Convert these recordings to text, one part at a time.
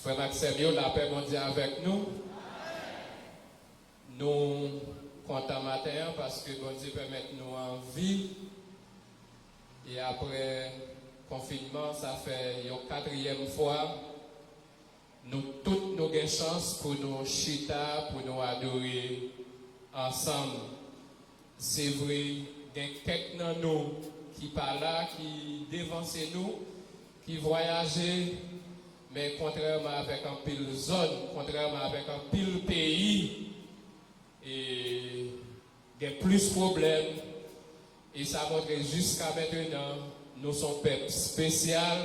Frère Maxime, la paix mondiale avec nous. Nous comptons matin parce que bon Dieu permet nous en vie. Et après confinement, ça fait une quatrième fois. Nous toutes nous avons chance pour nous chita, pour nous adorer ensemble. C'est vrai, il y a quelqu'un de nous qui parle là, qui dévance nous, qui voyage, mais contrairement avec un pile zone, contrairement avec un pile pays, et il y a plus de problèmes. Et ça montre jusqu'à maintenant, nous sommes peuple spécial.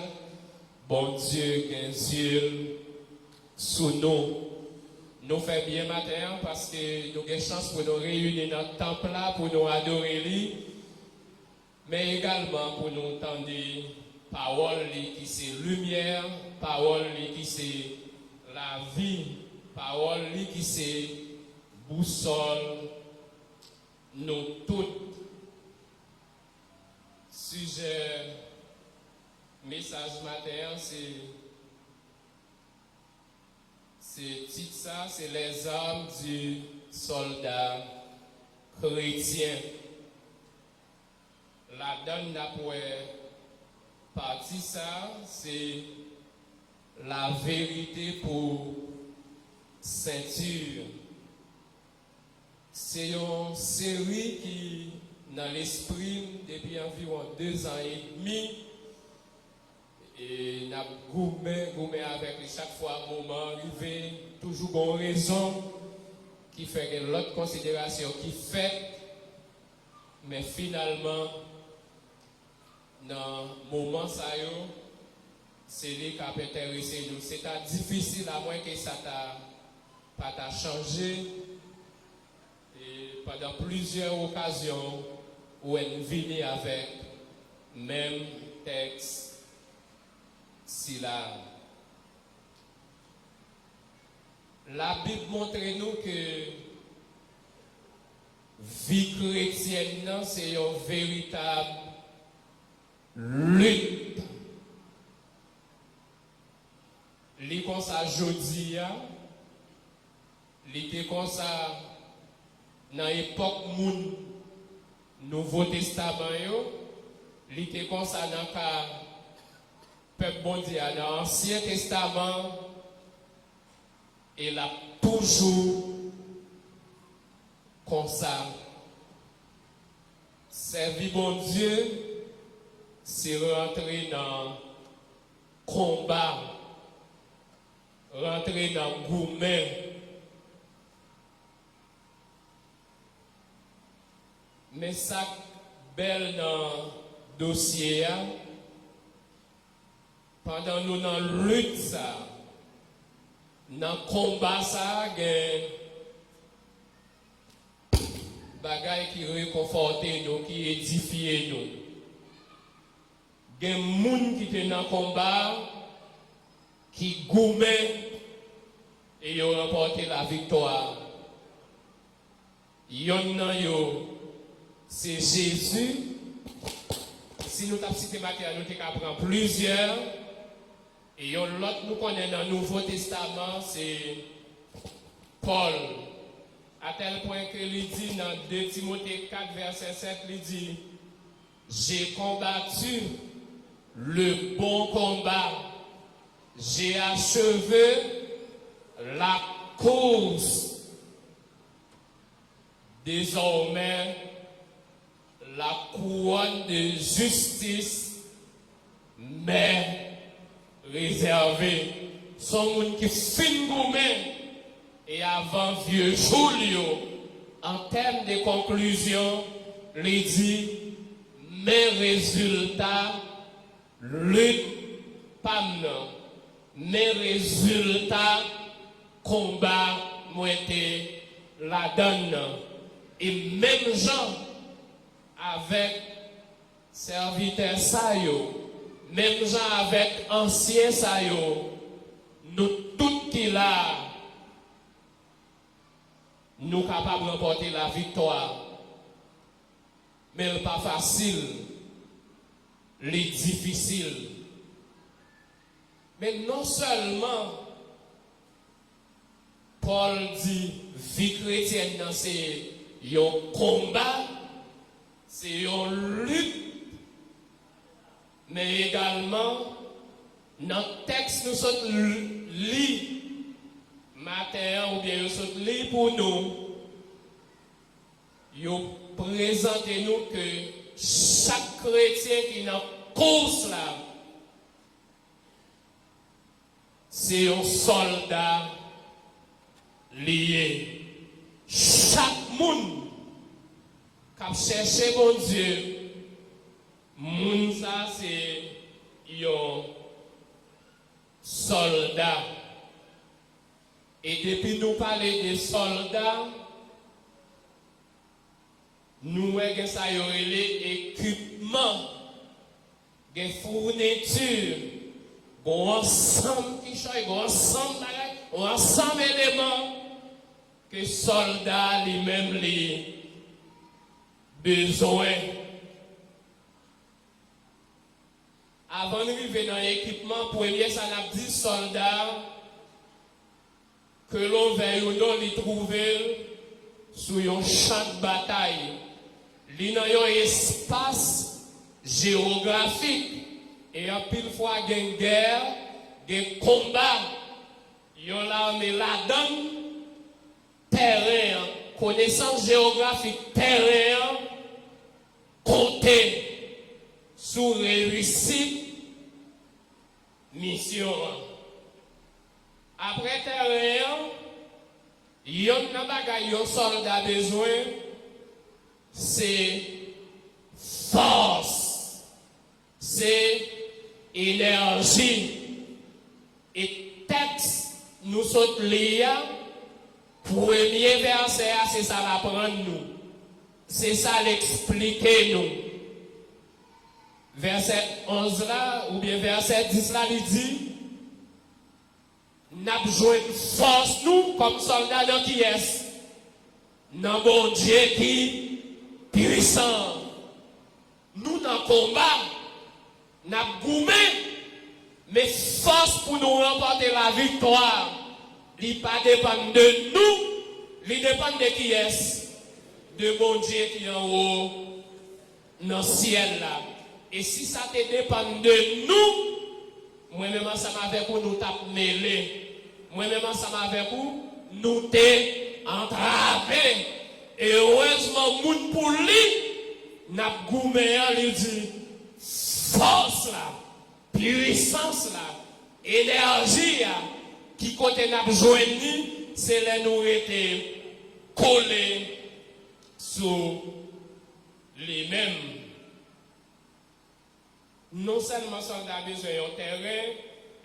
Bon Dieu, un Dieu sous nous. Nous faisons bien matin parce que nous avons chance pour nous réunir dans le temple là, pour nous adorer lui, mais également pour nous entendre parole qui c'est lumière, parole qui c'est la vie, parole qui c'est boussole, nous toutes. Sujet message matin, c'est titre ça, c'est les armes du soldat chrétien. La donne d'après partie ça, c'est la vérité pour ceinture. C'est une série qui dans l'esprit depuis environ 2 ans et demi. Et nous avons gommé avec chaque fois un moment arrivé, toujours une raison qui fait que l'autre considération qui fait, mais finalement, dans le moment ça c'est lui qui a intéressé nous. C'est difficile à moins que ça t'a changé. Et pendant plusieurs occasions, où elle vient avec même texte si là. La Bible montre nous que vie chrétienne, c'est une véritable lutte. Li comme ça jodi a, li te comme ça dans l'époque moun Nouveau Testament yo, li te comme ça dans ka peuple bon Dieu dans l'Ancien Testament et là toujours comme ça. Servir bon Dieu, c'est rentrer dans combat, rentrer dans gourmet. Mais ça belle dans le dossier, pendant nous dans la lutte, ça, dans le combat, ça, il y a des bagailles qui réconfortent nous, qui édifient nous. Il y a des gens qui sont dans le combat, qui gourmet et qui ont remporté la victoire. Il y en a c'est Jésus. Si nous avons cité Matthieu, nous avons pris plusieurs. Et l'autre nous connaît dans le Nouveau Testament, c'est Paul. À tel point que il dit dans 2 Timothée 4, verset 7, il dit « J'ai combattu le bon combat. J'ai achevé la course. Désormais, la couronne de justice m'est réservée. Son monde qui fin gourmet et avant vieux Julio, en termes de conclusion, il dit mes résultats, lutte pas non, mes résultats, combat, moi été la donne. Et même gens avec serviteurs sayo, même gens avec anciens sayo, nous tous qui là, nous capables de remporter la victoire. Mais ce n'est pas facile, c'est difficile. Mais non seulement Paul dit, vie chrétienne, c'est un combat, c'est une lutte, mais également, dans le texte, nous sommes lits, matin, ou bien nous sommes lits pour nous, nous présentez-nous que chaque chrétien qui est dans course là, c'est un soldat lié. Chaque monde qui a cherché mon Dieu, monde ça c'est un soldat. Et depuis nous parler des soldats, nous avons ça les équipements, des fournitures, un ensemble qui change, un ensemble d'éléments que soldats lui-même les besoin. Avant d'arriver dans l'équipement, premier, ça n'a dit soldats que l'on veille ou non les trouver sur un champ de bataille. Il y a un espace géographique et en pile fois il y a une guerre, des combats, il y a l'armée là-dedans, terrain, connaissance géographique, terrain, compter sous réussite, mission. Après terrain, il y a un soldat besoin, c'est force, c'est énergie. Et texte, nous sommes liés, premier verset, c'est ça l'apprendre nous. C'est ça l'expliquer nous. Verset 11 là, ou bien verset 10 là, il dit, n'a besoin de force nous, comme soldats dans qui est. Dans bon Dieu qui puissant. Nous dans le combat, n'a goumé, mais force pour nous remporter la victoire. Il ne dépend pas de nous, il dépend de qui est. De bon Dieu qui est en haut, dans le ciel là. Et si ça te dépend de nous, moi-même ensemble avec vous, nous t'avons mêlé. Moi-même ensemble avec vous, nous t'avons entravé. Et heureusement, moun pour lui, n'a goumé, il dit, force là, puissance là, énergie là, qui côté n'a besoin de c'est les nous été collés sur les mêmes. Non seulement soldat besoin de terrain,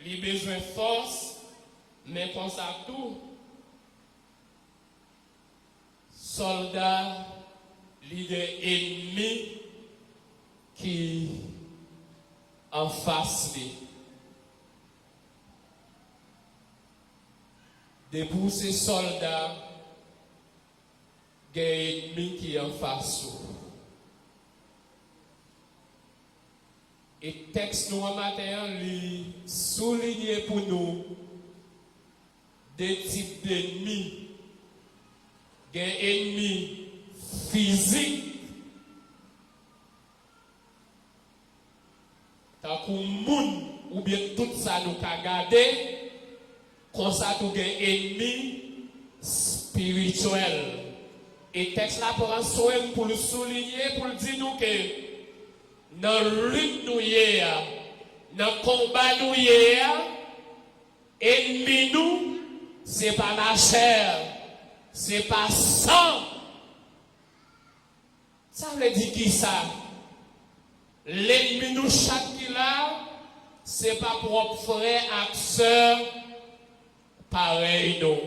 il a besoin de force, mais comme ça tout, soldat, il est ennemi qui en face lui. Depuis ces soldats, il y a un ennemi qui est en face. Et texte nous en matin, lui souligner pour nous des types d'ennemis. Il y a un ennemi physique, tant qu'on moun ou bien tout ça nous a gardé, comme ça tout un ennemi spirituel. Et texte là pour le souligner, pour le dire nous que dans la lutte nous y a, dans le combat nous y a, ennemi nous, c'est pas la chair, c'est pas sang. Ça veut dire qui ça? L'ennemi nous chaque qui là, c'est pas propre frère et sœur pareil nous.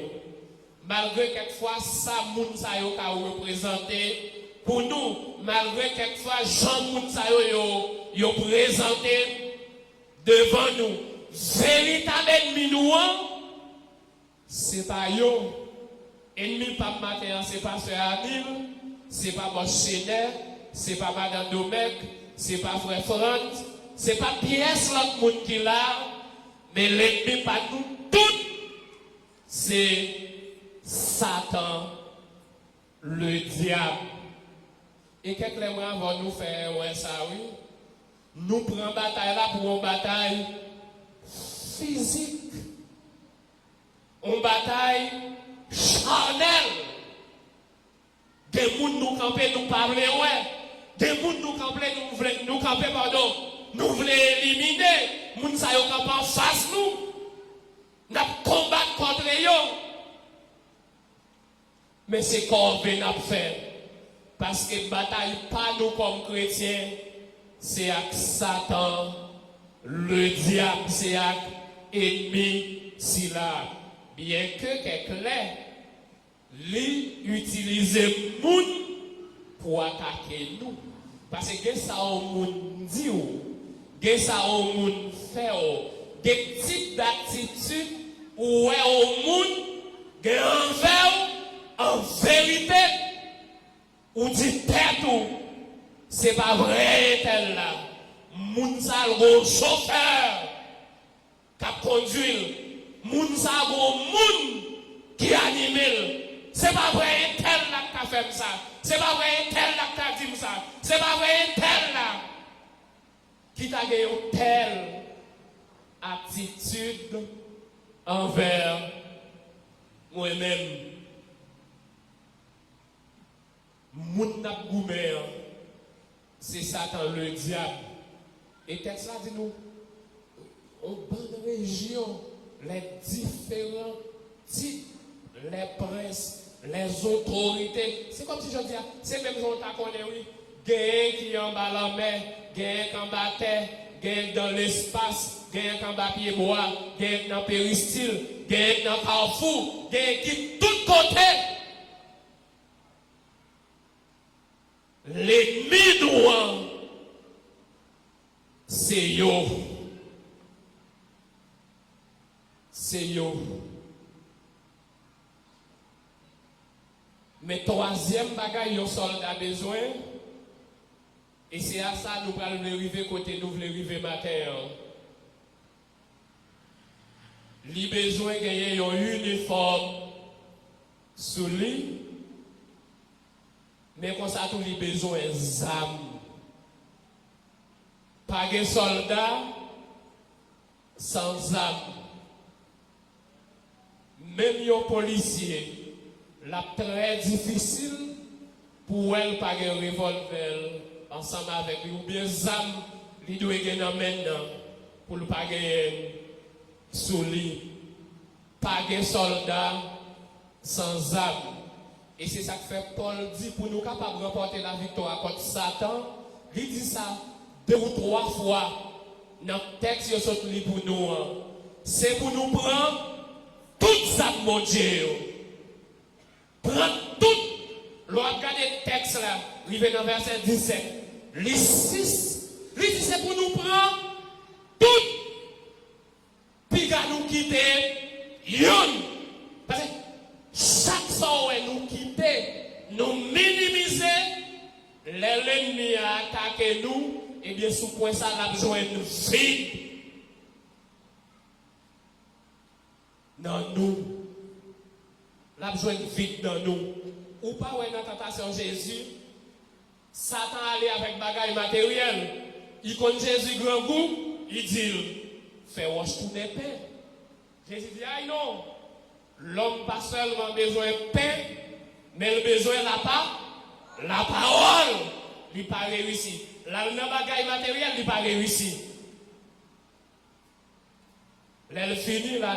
Malgré quelquefois ça moun sa yo ka représenter pour nous, malgré quelquefois Jean moun sa yo présenté devant nous, véritable ennemi nous, c'est pas yo. Ennemi pas matin, c'est pas Sœur Anil, c'est pas Moschener, c'est pas Madame Domecq, c'est pas Frère Franz, c'est pas pièce l'autre monde qui là, mais l'ennemi pas nous tout, c'est Satan, le diable. Et quelques mois avant nous faire ça, oui, nous prenons bataille là pour une bataille physique, une bataille charnelle. Des gens nous camper, nous parler, ouais. Des gens nous camper, nous camper, pardon. Nous voulons éliminer. Nous sa yo camper en face nous. Nous combattre contre eux. Mais c'est qu'on veut nous faire. Parce que bataille pas nous comme chrétiens. C'est avec Satan, le diable, c'est avec l'ennemi, si là. Bien que quelqu'un li utiliser moun pour attaquer nous parce que ça au moun dit ou ça au moun fait des types d'attitude ou au moun envers en vérité ou dit tête ou c'est pas vrai tel là moun sa gros chauffeur qui conduit moun sa gros moun qui anime. C'est pas vrai tel là qui a fait ça. C'est pas vrai tel là qui a dit ça. C'est pas vrai tel là qui t'a gagné telle attitude envers moi-même. Moun n'a goumé, c'est Satan le diable. Et texte là dit nous, on bonne région, les différents types, les princes, les autorités. C'est comme si je disais, c'est même si on t'a connu, oui. Gain qui est en bas la mer, gain qui est en bas terre, gain dans l'espace, gain qui est en bas pied bois, gain dans péristyle, gain dans carrefour, gain qui tout côté. L'ennemi droit, c'est yo. C'est yo. Mais troisième bagaille, yon soldat besoin. Et c'est à ça nous allons arriver côté nous voulons arriver matin. Li besoin gagner un uniforme sous lui. Mais comme ça tout li besoin d'armes. Pas de soldats sans armes. Même un policier. La très difficile pour elle pas un revolver ensemble avec lui ou bien zam lui doit gagner maintenant pour le pas gagner sous lui pas de soldat sans armes et c'est ça que fait Paul dit pour nous capables de remporter la victoire contre Satan il dit ça 2 ou 3 fois dans le texte il saute pour nous c'est pour nous prendre toutes ça mon Dieu. Prends tout, regardez le texte là, arrivé dans verset 17. Les 6, les 10 c'est pour nous prendre tout, puis nous quitter, yon. Parce que chaque fois où nous quitter, nous minimiser, l'ennemi a attaqué nous, et bien sous point ça, nous avons besoin de vide. Dans nous. La besoin de vide dans nous. Ou pas, ouais, dans la tentation Jésus, Satan allait avec bagaille matériel. Il connaît Jésus grand goût, il dit, fais wash tout des pains. Jésus dit, ah non, l'homme pas seulement besoin de pain, mais le besoin de la parole. Il pas réussi. Là, le bagaille matériel, il pas réussi. Là, il finit, là,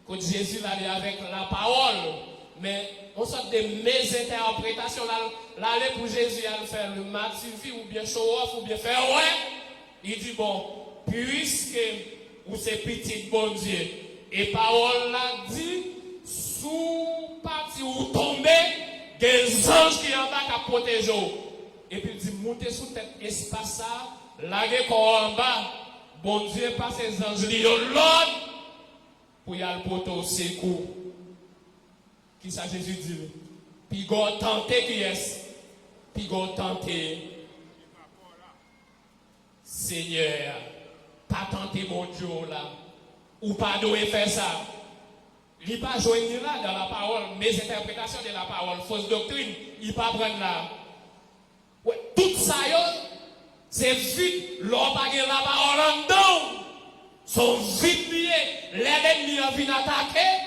quand Jésus allait avec la parole, mais on sort de mésinterprétations, là, pour Jésus, il faire le mativie ou bien show off ou bien faire ouais. Il dit bon, puisque vous c'est petit bon Dieu, et parole là dit, sous parti ou tomber, des anges qui en bas qui protègent. Et puis il dit montez sous tête espace ça, laguez corps en bas, bon Dieu passe ses anges, il dit l'autre. Pour y aller pour ton secours. Qui ça Jésus dit? Puis go tenter qui est? Puis go tenter. Seigneur, pas tenter mon Dieu là. Ou pas doit faire ça. Il n'est pas joindre là dans la parole, mes interprétations de la parole, fausse doctrine, il pas prendre là. Ouais, tout ça, c'est vite, l'on pas la parole en dedans. Sont vite liés, l'ennemi vient attaquer,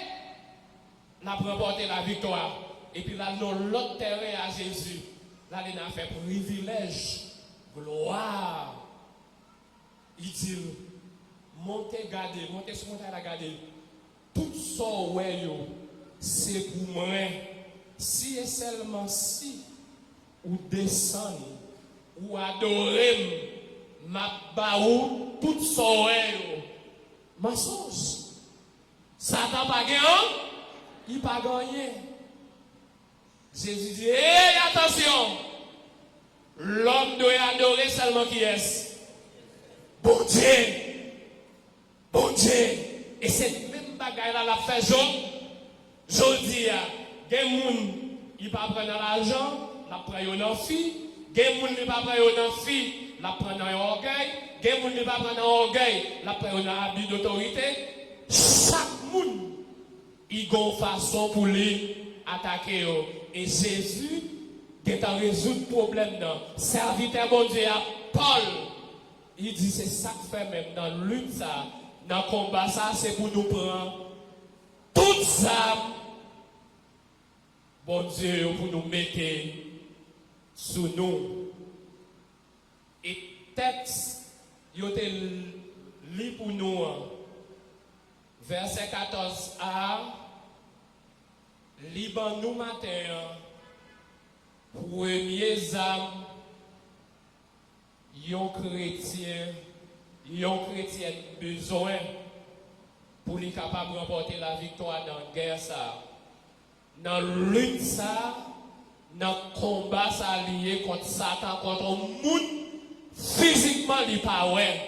n'a remporté la victoire. Et puis là, dans l'autre terrain à Jésus, là, il a fait privilège, gloire. Il dit, montez, gardez, montez sur montagne à garder. Tout ça, ouais, c'est pour moi. Si et seulement si, ou descendre, ou adorer, ma baou, tout ça, ouais, mensonge. Satan pas gagné, il pas gagné. Jésus dit, hey, attention, l'homme doit adorer seulement qui est. Bon Dieu. Bon Dieu. Et cette même bagaille là la fait jaune. Je dis, il y a des gens qui ne prennent pas l'argent, la prennent dans fille. Des gens qui ne prennent pas dans fille, la prennent dans orgueil. Des gens qui ne prennent pas dans orgueil, la prennent dans habit d'autorité. Chaque monde, il a une façon pour lui attaquer. Et Jésus, qui est en résoudre le problème, serviteur bon Dieu à Paul, il dit c'est ça que fait même dans la lutte, ça, dans le combat, ça, c'est pour nous prendre toute ça, bon Dieu, pour nous mettre sous nous. Et texte, il était lu pour nous, verset 14a, liban nous matin, premiers âmes, yon chrétien besoin pour lui capable de remporter la victoire dans la guerre ça. Dans la lutte ça, dans le combat ça lié contre Satan, contre un monde physiquement il pas ouais.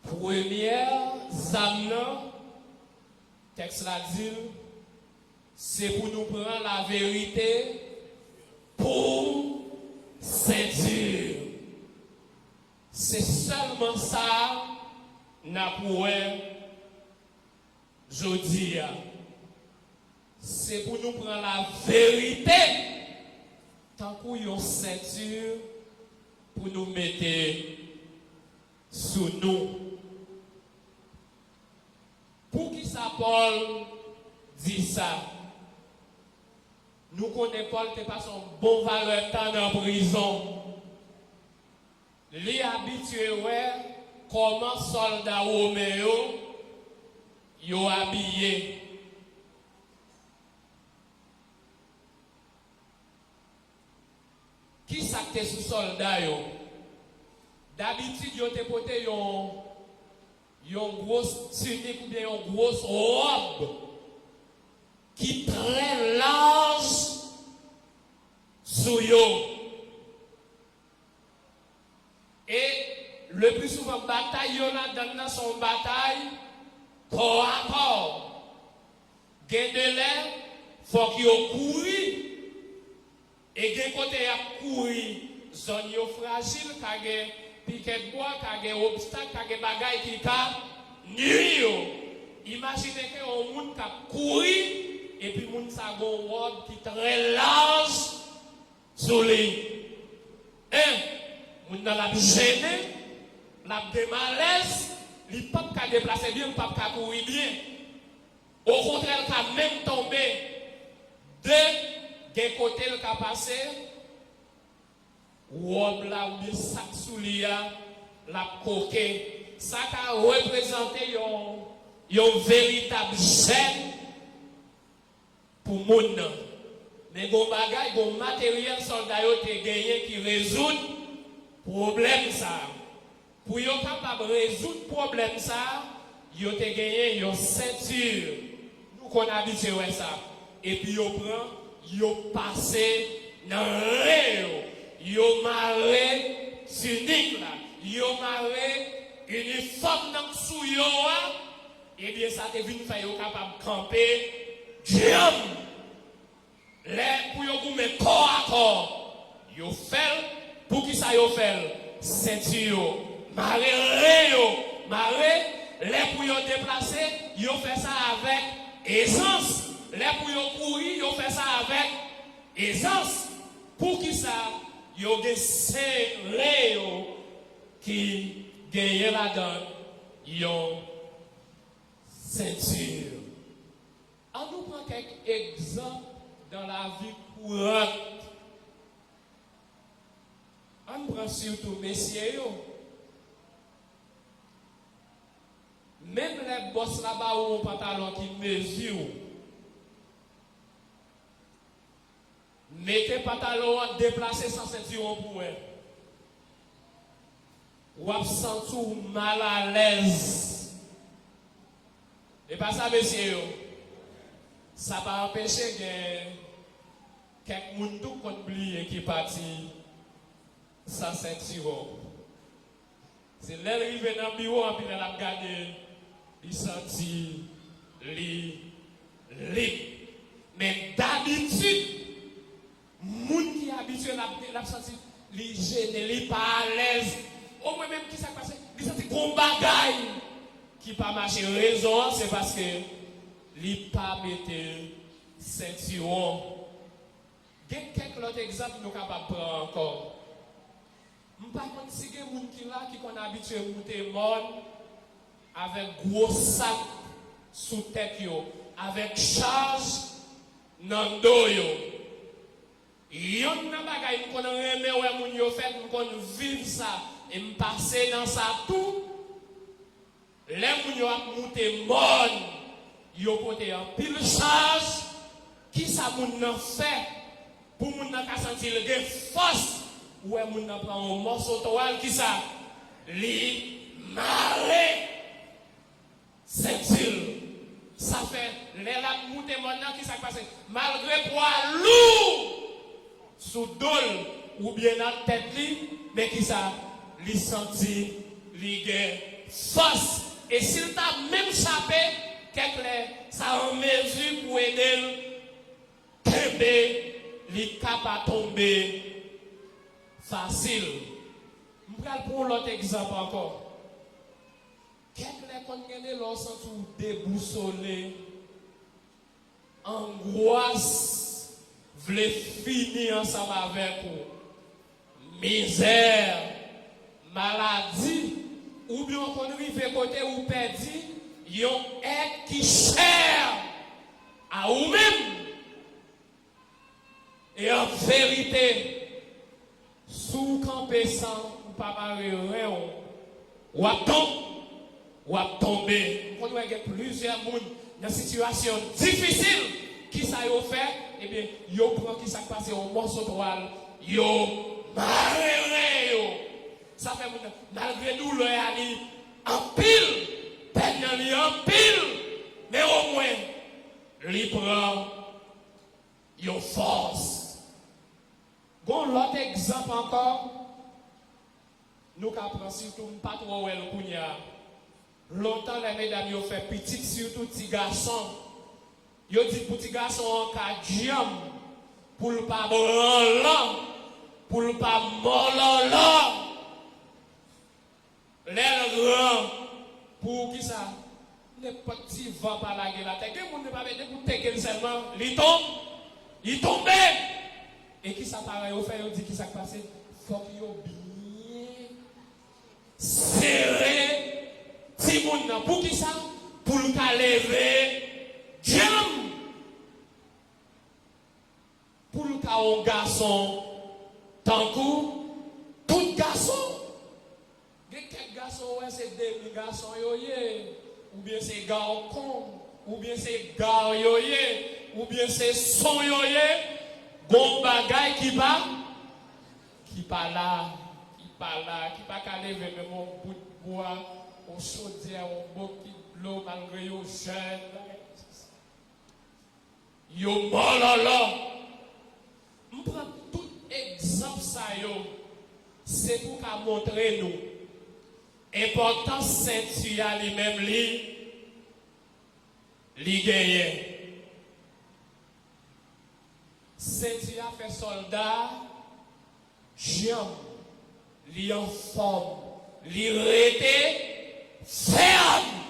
Première âme, texte la dit, c'est pour nous prendre la vérité pour séduire. C'est seulement ça n'a pour jodi. C'est pour nous prendre la vérité tant qu'on y a ceinture pour nous mettre sous nous. Pour qui ça Paul dit ça? Nous connaissons Paul, t'es pas son bon valeur temps dans la prison. Les habitués, ouais, comment soldats roméo, yo habillé. Qui s'acte sous soldat yo? D'habitude, yo te pote yon grosse tunique ou bien yon grosse robe qui très large sous yo. Et le plus souvent, bataille yon dans son bataille, corps à corps. Gen de l'air, faut qu'il y couru. Et gen côté a couru, zone yo fragile, kage piquet de bois, kage obstacle, kage bagay qui ka nuit yo. Imaginez que on moun ka couru et puis moun sa gon robe qui très large sous lui. Moun nan la gêné, la de malaise, li pas ka déplacer bien, pas ka courir bien. Au contraire, ka même tomber de côté le ka passer. Robe là ou bien sac sous lui la coquet. Ça ka représenter yon véritable gêne pour moun nan. Mais gon bagay, gon matériel soldat yo te gagné qui résout problème ça. Pour yon capable résoudre problème ça, yo te gagné yon ceinture. Nous qu'on habitué ouais ça. Et puis yo prend, yo passé dans réo. Yo maré tunique là. Yo maré uniforme dans sou yo. Et bien ça te vinn faire yo capable camper. Diam. Les pour yo goumen corps à corps. Yo fait pour qui ça yo fait? Ceinture. Maré réo. Maré les pour yo déplacer, yo fait ça avec aisance. Les pour yo courir, yo fait ça avec aisance. Pour qui ça? Yo des serré qui gagne la donne, yo ceinture. On nous prend quelques exemples dans la vie courante. On prend surtout messieurs. Même les boss là-bas ont un pantalon qui mesure. Mettez pantalon déplacé sans ceinture pour eux. Ou absentou mal à l'aise. Et pas ça, messieurs. Ça va empêcher que quelques monde tout oublié qui parti sans ceinture. C'est l'arrivée dans le bureau, puis elle a regardé, il sentit, li. Mais d'habitude, moun qui est habitué à senti, li gêné, li pas à l'aise. Au moins même qui s'est passé, il senti gros bagaille qui pas marché. Raison, c'est parce que li pas mette ceinturon. Il y a quelques autres exemples nous capables de prendre encore. Je ne sais pas si il y a des gens qui sont habitués à monter mort avec gros sac sous tête, avec charge dans le dos. Il y a des gens qui ont remis au fait, qui vivre ça et me passer dans ça tout. Les gens qui ont monté mort, ils ont porté un pile charge. Qui ça fait pour que nous sentir de force? Ou est-ce qu'on prend un morceau de toile qui ça? Li maré ceinture. Ça fait les lacs monter maintenant qui ça passe. Malgré poids lourd sous dol ou bien dans tête li, mais qui ça? Li senti, li gain force. Et s'il t'a même chapé, ça en mesure pour aider tomber, li capable tomber. Facile. Je vais prendre l'autre exemple encore. Quelqu'un qui a l'on sent tout déboussolé, angoisse, voulait finir ensemble avec vous. Misère, maladie, ou bien qu'on arrive côté ou perdu, yon aide qui cher à vous-même. Et en vérité, sous campé sans ou pas marrer ou à tomber. On doit avoir plusieurs personnes dans une situation difficile qui ça y fait, eh bien, yo prend qui ça passe au morceau de toile, yo marrer. Ça fait malgré nous le ali en pile, peine en pile, mais au moins, il prend yo force. Bon, l'autre exemple encore, nous apprenons surtout pas trop le kounya. Longtemps, les mesdames ont fait petit, surtout petits garçons. Ils ont dit pour petits garçons en cas pour ne pas branlant, pour ne pas mololo. Les grands, pour qui ça? Les petits vents par la gueule. Quelqu'un ne peut pas mettre pour te seulement. Il tombe. Et qui ça paraît au fait, il dit qui ça passe? Il faut qu'il y ait bien serré. Si moun nan pour qui ça? Pour le lever jam. Pour le cas un garçon, tant que tout garçon. Il y a quelques garçons, c'est des garçons ou bien c'est garçon, ou bien c'est gar ou bien c'est son bon bagay qui pas là, qui pas qu'à lever même un bout de bois, au chaudière, un beau petit l'eau malgré yo jeune. Yo mololo. On prend tout exemple ça yo. C'est pour qu'à montrer nous importance ceinture lui-même li gagne. Ceinture fait soldat, jambe, li en forme, li rete ferme.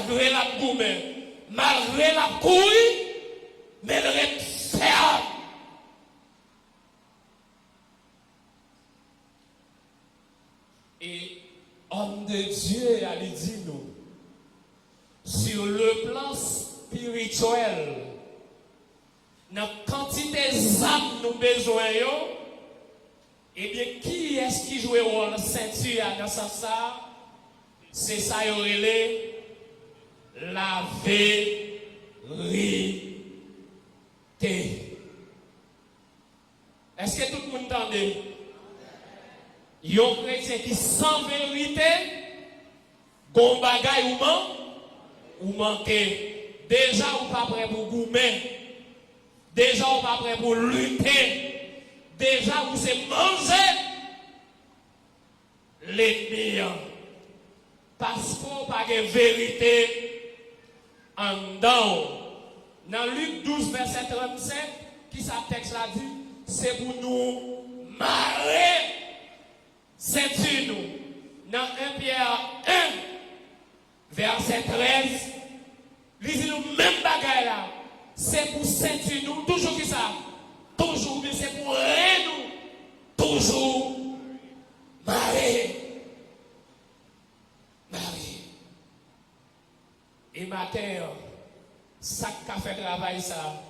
malgré la gourmet, malgré la couille, mais elle reste ferme. Et homme de Dieu a dit nous, sur le plan spirituel, dans la quantité d'âmes nous besoin, eh bien, qui est-ce qui joue le rôle ceinture dans ça? C'est ça, la vérité. Est-ce que tout le monde entend? Yon chrétien qui sans vérité, gon bagay ou manqué. Déjà ou pas prêt pour goumer. Déjà ou pas prêt pour lutter. Déjà ou c'est manger l'ennemi. Parce qu'on pas de vérité en dedans. Dans Luc 12, verset 35, qui sa texte l'a dit, c'est pour nous marrer. Ceinture nous. Dans 1 Pierre 1, verset 13, lisez-nous même bagaille là. C'est pour ceinture nous, toujours qui ça? Toujours, mais c'est pour rien nous. Toujours marrer. Et matin, ça qu'a fait travail ça,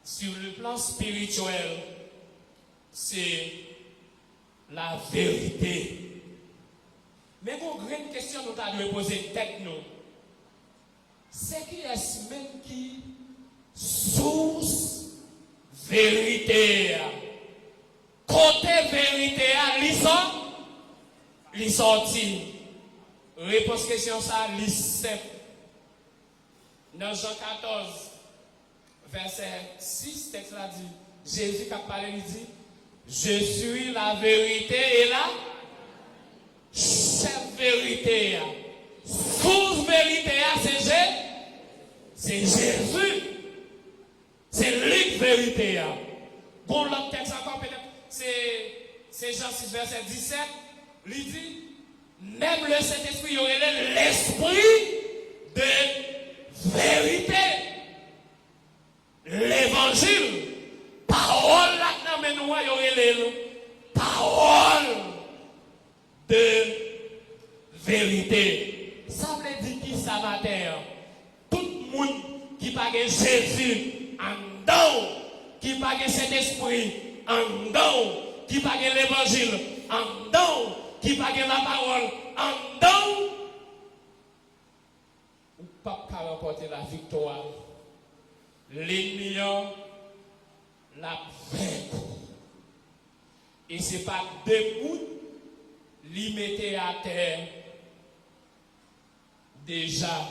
sur le plan spirituel, c'est la vérité. Mais une grande question nous avons poser tête nous. C'est qui est-ce même qui source vérité? Côté vérité, li sorti. Réponse question ça, li simple. Dans Jean 14, verset 6, texte là dit, Jésus qui a parlé, il dit, je suis la vérité et la chef vérité. Source vérité, c'est Jésus. C'est lui vérité. Bon, l'autre texte encore peut-être, c'est Jean 6, verset 17, il dit, même le Saint-Esprit, il y aurait l'esprit de vérité. L'évangile, parole là, mais nous, il y aurait parole de vérité. Ça veut dire qui ça matin? Tout le monde qui parle Jésus en dedans, qui parle Saint-Esprit en dedans, qui parle l'évangile en dedans, qui parle la parole en dedans, ou pas qu'à remporter la victoire. L'ennemi l'a vaincu. Et ce n'est pas debout, l'y mettait à terre déjà.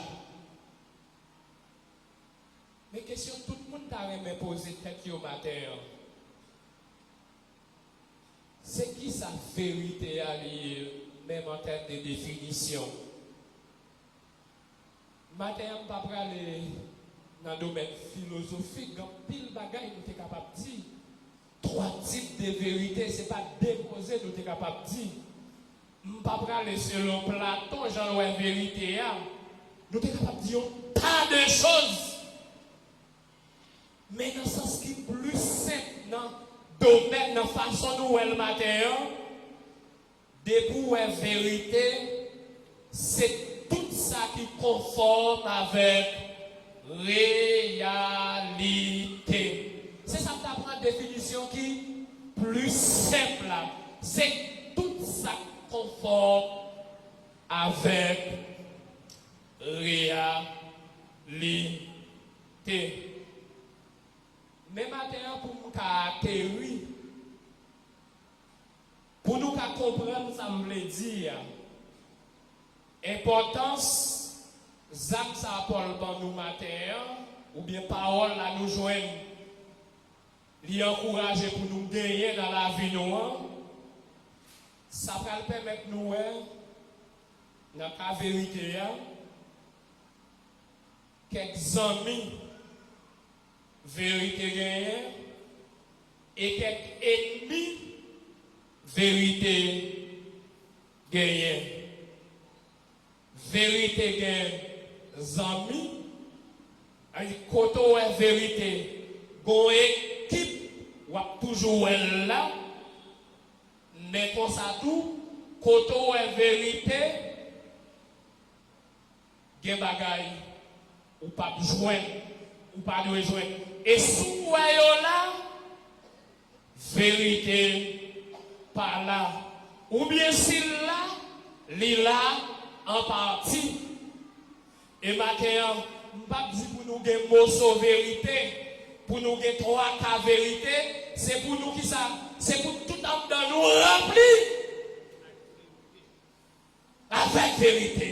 Mais question, tout le monde t'a même posé tête au matin. C'est qui sa vérité à lire, même en termes de définition? Matin, on ne va pas aller dans le domaine philosophique, dans pile bagaille, nous sommes capables de dire. 3 types de vérité, ce n'est pas déposé, nous sommes capables de dire. Nous ne va pas aller selon Platon, genre la vérité, nous sommes capables de dire tas de choses. Mais dans le sens qui est plus simple, dans le domaine, dans la façon dont elle matin, depuis la vérité, c'est tout ça qui conforme avec réalité. C'est ça que tu apprends la définition qui est plus simple. C'est tout ça conforme avec réalité. Mais maintenant, pour nous atterrir, pour nous comprendre ça me veut dire, importance, Zam ça Paul dans nous matin, ou bien parole là nous joindre, lui encourager pour nous gagner dans la vie nous, ça va permettre nous, dans la vérité, quelques amis, vérité gagnée, et quelques ennemis, vérité gagnée. Vérité gagnée, amis, koto est vérité, gon équipe ou toujours là, mais pour ça tout, koto est vérité, gen bagay ou pas joindre ou pas de rejoindre. Et sous voyons là, vérité par là. Ou bien s'il là, il là en partie. Et maintenant, je ne vais pas dire pour nous gagner mot vérité, pour nous gagner trois cas vérité, c'est pour nous qui ça, c'est pour tout en dedans nous remplir avec vérité.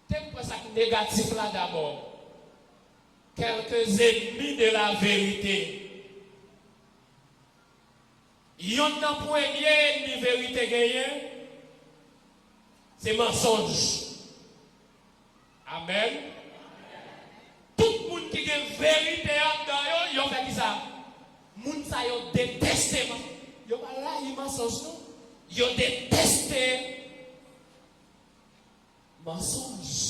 C'est pour ça que négatif là d'abord. Quelques ennemis de la vérité. Il y a un premier ennemi vérité gagnée, c'est mensonge. Amen. Tout le monde qui a une vérité en dedans, il fait qui ça? Les gens qui détestent. Ils ne sont pas là, ils mensonge. Ils détestent mensonge.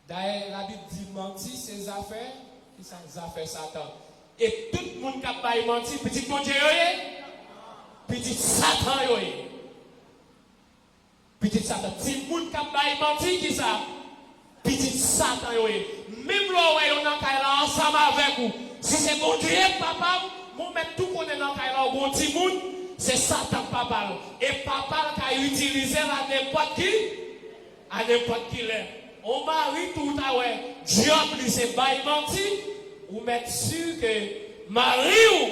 D'ailleurs, la Bible dit mentir, c'est des affaires, c'est affaires Satan. Et tout le monde qui a menti, petit mon Dieu, petit Satan, petit Satan. Si le monde qui a menti, qui ça? Petit Satan, même là, on a ensemble avec vous. Si c'est bon Dieu, papa, moi, même tout qu'on est dans le bon petit monde, c'est Satan, papa. Et papa qui a utilisé à n'importe qui, à n'importe qui l'est. On marie tout à l'heure, Dieu c'est bail menti, ou mettre sûr que Marie ou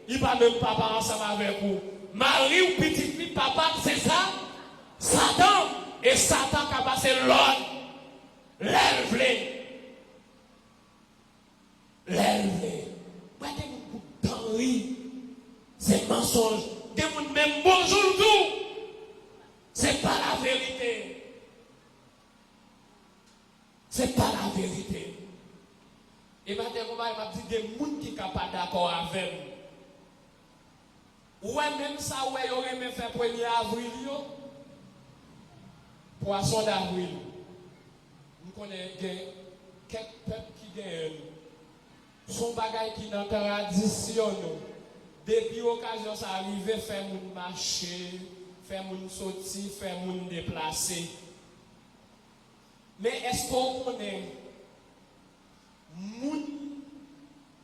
il va même papa ensemble avec vous. Marie ou petit papa, c'est ça? Satan. Et Satan qui a passé l'ordre. L'élève. C'est mensonge. Même bonjour tout. C'est pas la vérité. C'est pas la vérité. Et maintenant, il m'a dit des gens qui ne sont pas d'accord avec nous. Ouais, même ça, ouais, il aurait même fait 1er avril, poisson d'avril. Nous connaissons quelques peuples qui gagnent. Son bagage qui est dans la tradition. Depuis l'occasion, ça arrive, faire moun marcher, faire moun sortir, faire moun déplacer. Mais est-ce qu'on connaît moun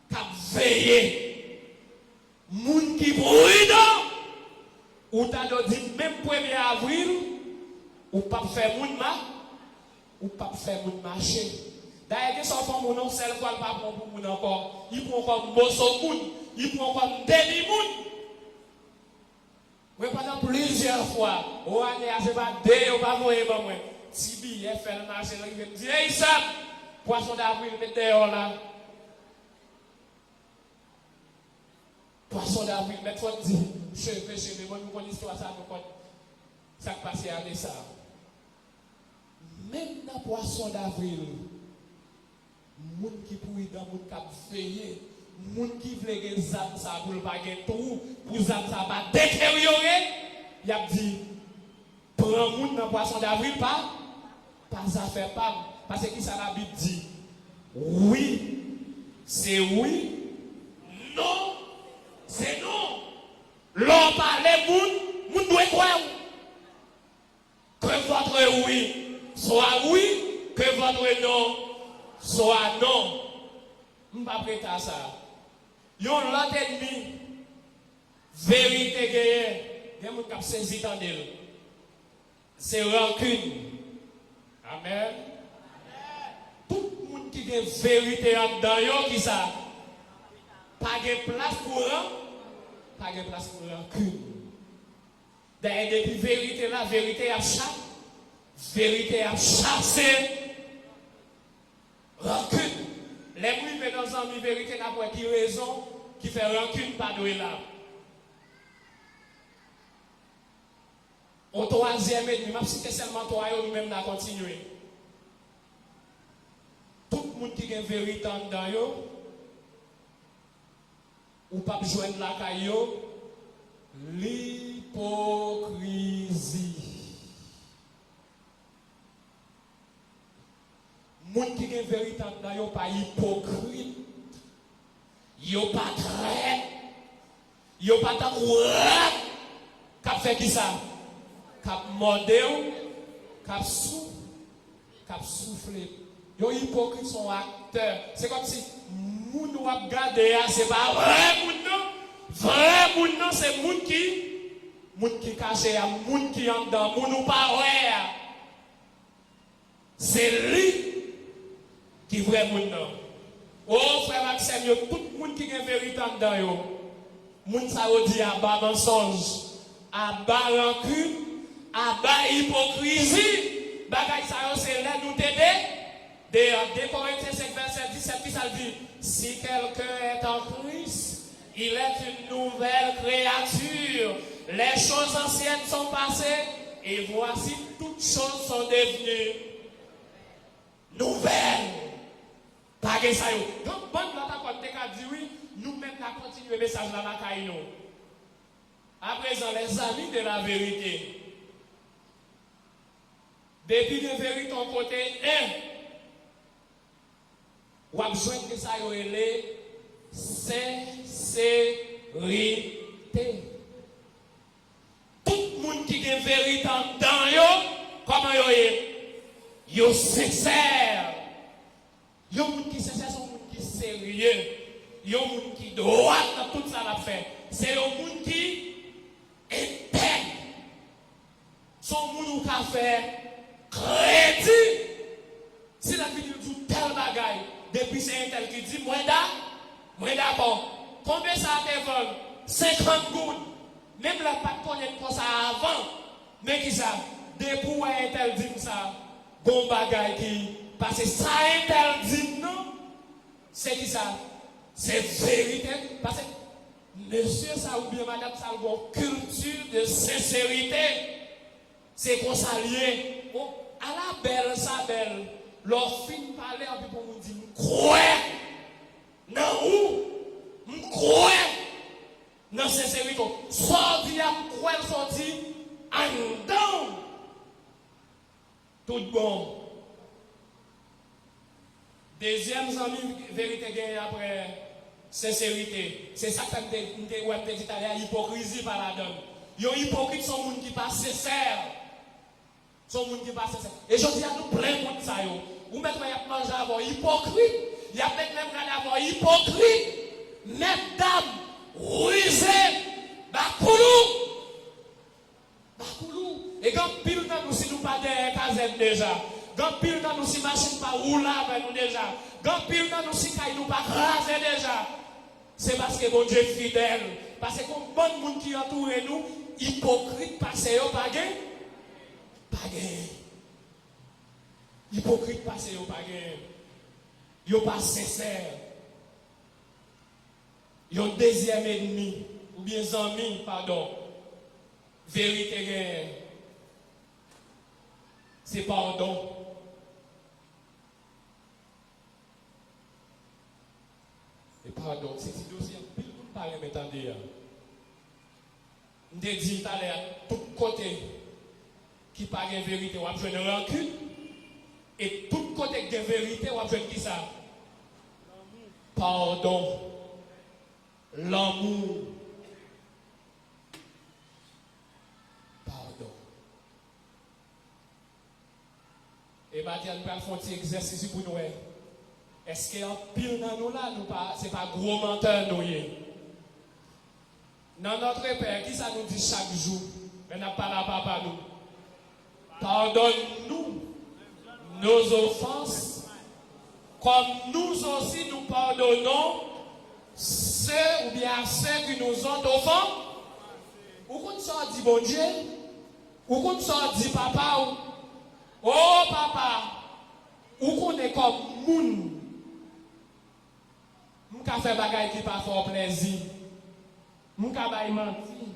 qui veillé, moun qui prudent, ou t'as dit même 1er avril, ou pas faire moun ou pas faire moun marcher. D'ailleurs, ils sont pour moun, seul quoi pas pour moun encore. Ils prennent comme bosso moun, ils prennent comme demi moun. Mais pendant plusieurs fois, on a c'est pas deux, on va voir moi. Si billet fait le marché, il me dit, hey ça, poisson d'avril, mettez dehors là. Poisson d'avril, mettez-toi dit, cheveux, moi, nous connaissons l'histoire, ça, nous connaissons. Ça qui passe à ça. Même dans poisson d'avril, les gens qui pourrit dans les gens qui veillent, les gens qui veulent que les âmes ça pour pas gagner tout, pour les âmes ça pas détériorer, il a dit, prends les gens dans poisson d'avril, pas affaire, pas. Parce que ça la Bible dit, oui, c'est oui, non, c'est non. L'on parle, les gens doivent croire. Que votre oui soit oui, que votre non soit non. Je ne vais pas prêter à ça. Il y a l'autre ennemi. Vérité gagnée. Il y a des gens qui saisi dans d'elle. C'est rancune. Amen. Tout le monde qui a vérité en dedans, qui ça? Pas de place pour pas de place pour rancune. D'ailleurs, depuis vérité, la vérité a chassé. Vérité a chassé. Rancune. Les bruits dans un vérité n'a pas qui raison qui fait rancune pas de là. Au troisième ennemi, même si c'est seulement toi, nous-mêmes n'a continué. Tout le monde qui a une vérité en dedans, ou pas joindre la caillou, l'hypocrisie. Moun qui gen vérité dans yo pas hypocrite. Yo pas traite. Yo pas ta courage. K'ap fait qui ça? K'ap mordé ou, k'ap soufflé. Yo hypocrite son acteur. C'est comme si moun ou ap gade c'est pas vrai moun non. Vrai moun non c'est moun qui caché à moun qui en dedans, moun ou pas vrai. C'est lui qui vrai moun non. Oh frère Maxime, yo tout moun qui gen vérité en dedans yo. Moun sa yo dit à bas mensonge, à bas rancune, à bas hypocrisie. Bagay sa yo c'est là nous t'aider. D'ailleurs, 2 Corinthiens 5, verset 17, qui ça dit? Si quelqu'un est en Christ, il est une nouvelle créature. Les choses anciennes sont passées et voici toutes choses sont devenues nouvelles. Pas que ça. Donc, bonne plata quand tu as dit oui, nous-mêmes nous continuons le message dans la caille. À présent, les amis de la vérité. Depuis de vérité, ton côté 1. Ou a besoin que ça y ait sincérité. Tout le monde qui a vérité dans yo, comment yo est? Yo sincère. Yo monde qui sincère, son monde qui sérieux. Yo monde qui droit dans tout ça la fait. C'est yo monde qui intègre. Son monde qui a fait crédit. Si la vidéo dit tel bagaille. Depuis c'est un tel qui dit, moi d'accord. Combien ça a été vendu? 50 gouttes. Même la pas connaître pour ça avant. Mais qui ça? Depuis un tel dit ça, bon bagaille qui. Parce que ça un tel dit non. C'est qui ça? C'est vérité. Parce que monsieur ça ou bien madame ça a une culture de sincérité. C'est qu'on s'allie. Oh, à la belle, ça belle. Leur fin parler en plus pour nous dire, croire, non où, croire, non sincérité, sorti à croire, sorti, en dedans, tout bon. Deuxième ami, vérité gagne après, sincérité. C'est ça que nous avons dit tout à l'heure, hypocrisie par la donne. Yo hypocrite sont gens qui pas sincères. Sont gens qui pas sincères. Et je dis à nous plein de ça yo. Ou maintenant, il y a mangé avant hypocrite. Il y a peut-être même avant hypocrite. Mesdames, rusé, bakoulou. Et quand pile dans nous, si nous pas derrière caserne déjà. Quand pile dans nous, si machine pas roule avec nous déjà. Quand pile dans nous, si caille nous pas raser déjà. C'est parce que bon Dieu est fidèle. Parce que comme bon monde qui entoure nous, hypocrite, parce que pas gain. Pas gain. Hypocrite parce que yo pas gain. Yo pas sincère. Yo deuxième ennemi ou bien ami, pardon. Vérité gain. C'est pardon. Et pardon, c'est un dossier pile pour parler maintenant dire. On te dit tout à l'heure tout côté qui parle de vérité, on a besoin de rancune. Et tout côté de vérité, on a besoin de qui ça? Pardon. L'amour. Pardon. Et maintenant, nous allons faire un petit exercice pour nous. Est-ce qu'il y a un pile dans nous là? Ce n'est pas gros menteur, nous. Dans notre Père, qui ça nous dit chaque jour? Mais n'a pas la papa nous. Pardonne-nous nos offenses, comme nous aussi nous pardonnons ceux ou bien ceux qui nous ont offensés. Ou qu'on soit dit bon Dieu, ou qu'on soit dit papa, ou oh papa, ou qu'on est comme moun. M'ka fait bagay qui pas fort plaisir. M'ka bay menti.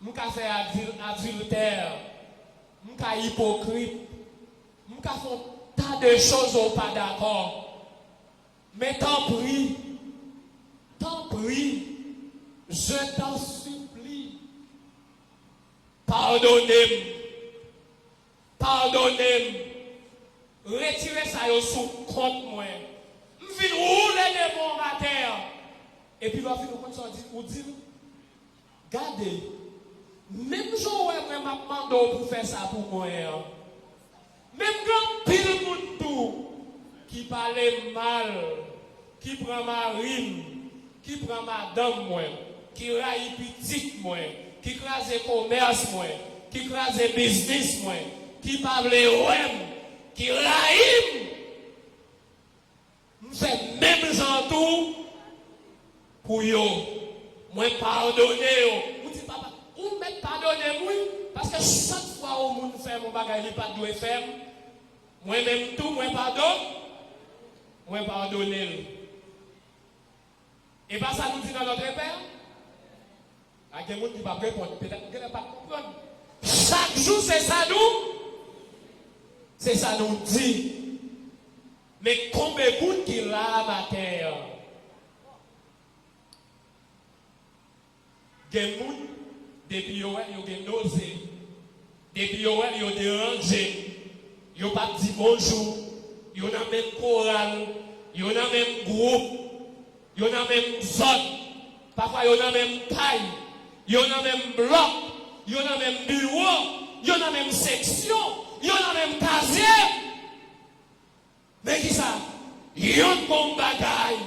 M'ka fait adultère. M'ka hypocrite. M'ka font tas de choses au pas d'accord. Mais t'en prie, je t'en supplie. Pardonnez-moi. Retirez ça yo sous compte moi. M'vin rouler devant ma terre. Et puis l'on fin compte ça dit regardez même jour où je m'a demandé pour faire ça pour moi. Même quand pile monde tout qui parle mal, qui prend ma rime, qui prend madame moi, qui raille petit moi, qui crase commerce moi, qui crase business moi, qui parle ouais, qui raille, me fait même gens tout pour yo, moi pardonner yo. Vous dites papa, ou me pardonner moi parce que chaque fois où monde fait mon bagage il pas doit faire, moi même tout moi pardonner. Et pas ça nous dit dans notre père. Il y a des gens qui ne vont pas répondre, peut-être qu'ils ne vont pas comprendre. Chaque jour, c'est ça nous dit. Mais combien de monde qui l'a ma terre? Il y a des gens, depuis qu'ils ont nausée, depuis qu'ils ont dérangé, ils n'ont pas dit bonjour, ils ont même chorale, ils ont même groupe, ils ont même zone, parfois ils ont même taille. Il y en a même bloc, il y en a même bureau, il y en a même section, il y en a même casier. Mais qui ça? Il y a un bon bagaille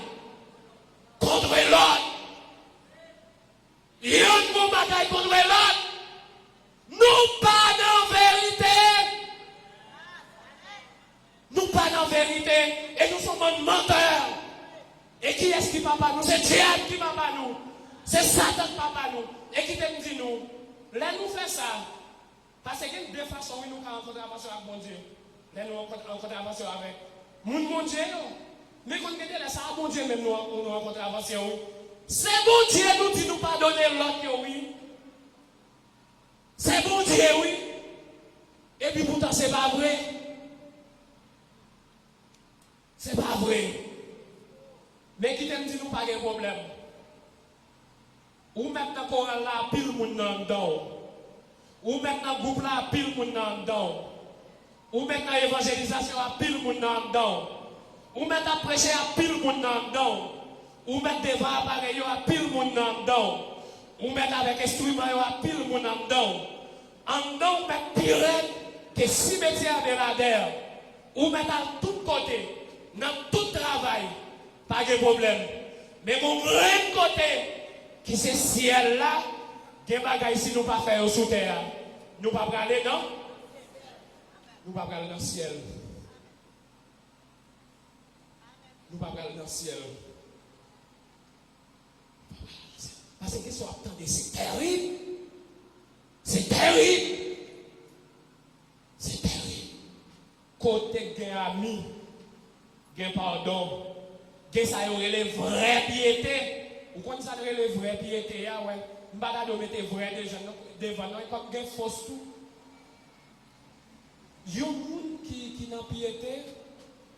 contre l'autre. Il y a un bon bagaille contre l'autre. Nous pas dans vérité. Nous pas dans vérité. Et nous sommes un menteur. Et qui est-ce qui papa nous? C'est diable qui papa nous. C'est Satan qui papa nous. Et qui te dit nous, là nous faisons ça. Parce qu'il y a deux façons où nous avons rencontré avec mon Dieu. Là nous rencontrons avec mon Dieu. Mais quand on dit là, ça a bon Dieu même nous rencontrons avec lui. C'est bon Dieu nous dit nous pardonner l'autre, oui. C'est bon Dieu, oui. Et puis pourtant, c'est pas vrai. C'est pas vrai. Mais qui te dit nous pas de problème. Ou maintenant chorale là pile moun nan dedans. Ou maintenant groupe là pile moun nan dedans. Ou maintenant évangélisation à pile moun nan dedans. Ou maintenant prêcher à pile moun nan dedans. Ou mettre devant appareil à pile moun nan dedans. Ou mettre avec instrument à pile moun nan dedans. En dedans ou mettre pire que cimetière de la terre. Ou mettre à tout côté dans tout travail. Pas de problème. Mais mon grand côté qui c'est ciel là, qui bagaille si nous pas faire sous terre. Nous pas aller non? Nous pas aller dans le ciel. Nous pas aller dans le ciel. Parce que ce qu'on attendait, c'est terrible. C'est terrible. C'est terrible. Côté gain ami, gain pardon, gain ça y aurait les vraies piétés. Ou quand ça aurait les vraies piétés, ouais. M'bada de mettre vrai des gens devant nous, comme gain fausse tout. Yon moun qui n'a piété,